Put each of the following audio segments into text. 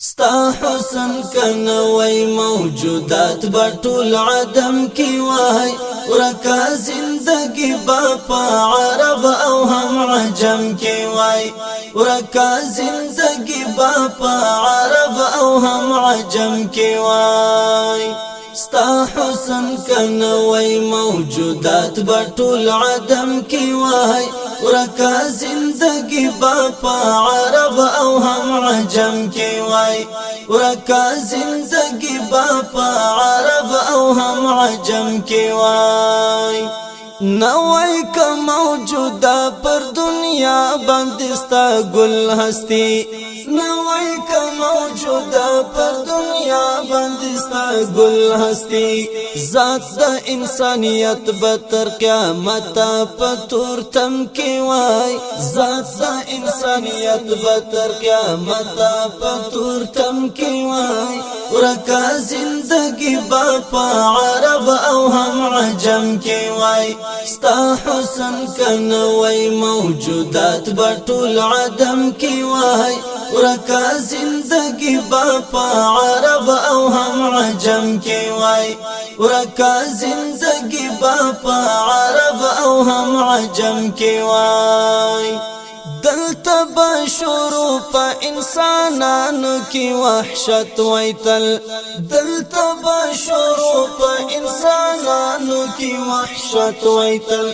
ستا حسن کنوی موجودات بطول عدم کی وای ورکا زندگی باپا عرب او هم عجم کی وای ورکا زندگی باپا عرب او هم عجم کی وای ستا حسن کنوی موجودات بطول عدم کی وای ورکا زندگی باپا عرب او هم عجم کی وای ورکا زندگی باپا عرب او هم عجم کی وای نوای کا موجودا پر دنیا بندستا گل ہستی نوای کا موجودا پر دنیا بندستا گل ہستی ذات دا انسانیت بتر قیامت پتور تم کی وای ذات دا انسانیت بتر قیامت پتور تم کی وای ورکا زندگی باپا عرب او هم عجم کی وای ستا حسن کنوی موجودات بطول عدم کی وای ورکا زندگی باپا عرب او هم عجم کی وای ورکا زندگی باپا عرب او هم عجم کی وای دلتا بشورو پا انسانانو کی وحشت ویتل دلتا بشورو پا انسانانو کی وحشت ویتل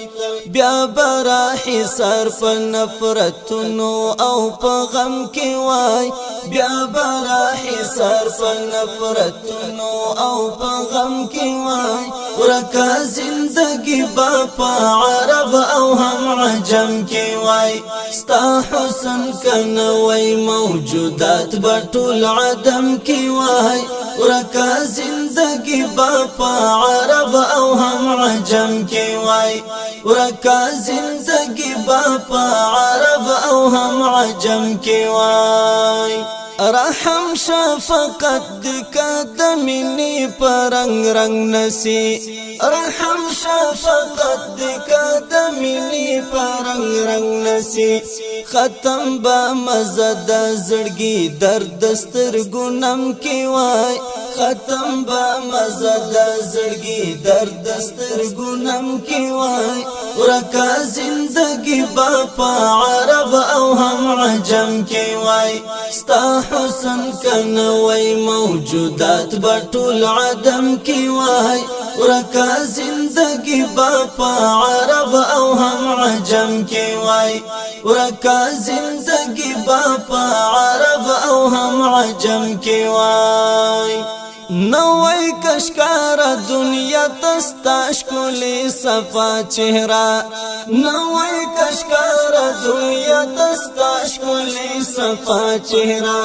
بیا براحی سر پا نفرتنو او پا غم کی وای بیا براحی سر پا نفرتنو او پا غم کی وای ورکا زندگی باپا عرب او هم عجم کی وای ستا حسن کنوی موجودات بطول عدم کی وای ورکا زندگی باپا عرب او هم عجم کی وای ورکا زندگی باپا عرب او هم عجم کی وای رحم شفقت دکا دمینی پرنگ رنگ نسی رحم شفقت دکا دمینی پرنگ رنگ نسی ختم با مزد زڑگی درد سترگونم کی وای ختم با مزد زڑگی درد سترگونم کی وای ورکا زندگی باپا عرب او هم عجم کی وای ستا حسن کنوی موجودات بطول عدم کی وای ورکا زندگی باپا عرب او هم عجم کی وای ورکا زندگی باپا عرب او هم عجم کی وای نوای کشکار دنیا تستاش کلی صفا چہرہ نوای کشکار دنیا تستاش کلی صفا چہرہ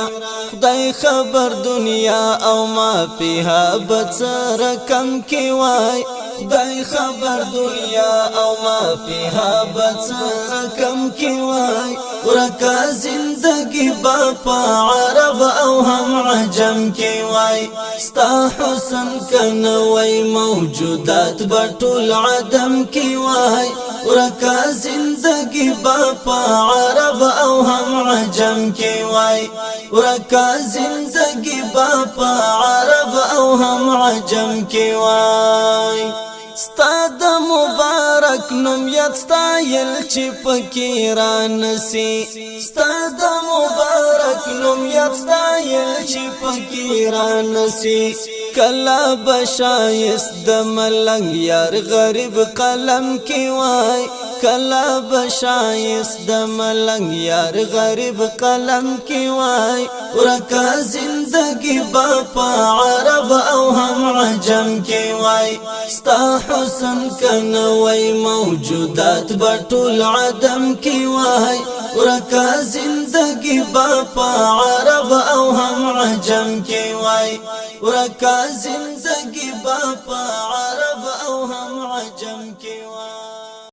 خدای خبر دنیا او ما فیها بچر کم کی وای خدای خبر دنیا او ما فیها بچر کم کی وای ورکا زندگی باپا عرب او هم عجم کی وای ستا حسن کنوی موجودات بطول عدم کی وای ورکا زندگی باپا عرب او هم عجم کی وای ورکا زندگی باپا عرب او هم عجم کی وای ستا د مبارک نوم یاد ستایل چی پکی را نسی ستا د مبارک نوم یاد ستایل چی پکی را نسی کلا بشایست د ملنگ یار غریب قلم کی وای کلا بشایست د ملنگ یار غریب قلم کی وای ورکا زندگی باپا عرب او هم عجم کی وای ستا حسن کنوی موجودات بطول عدم کی وای ورکا زندگی باپا عرب او هم عجم کی وای ورکا زندگی باپا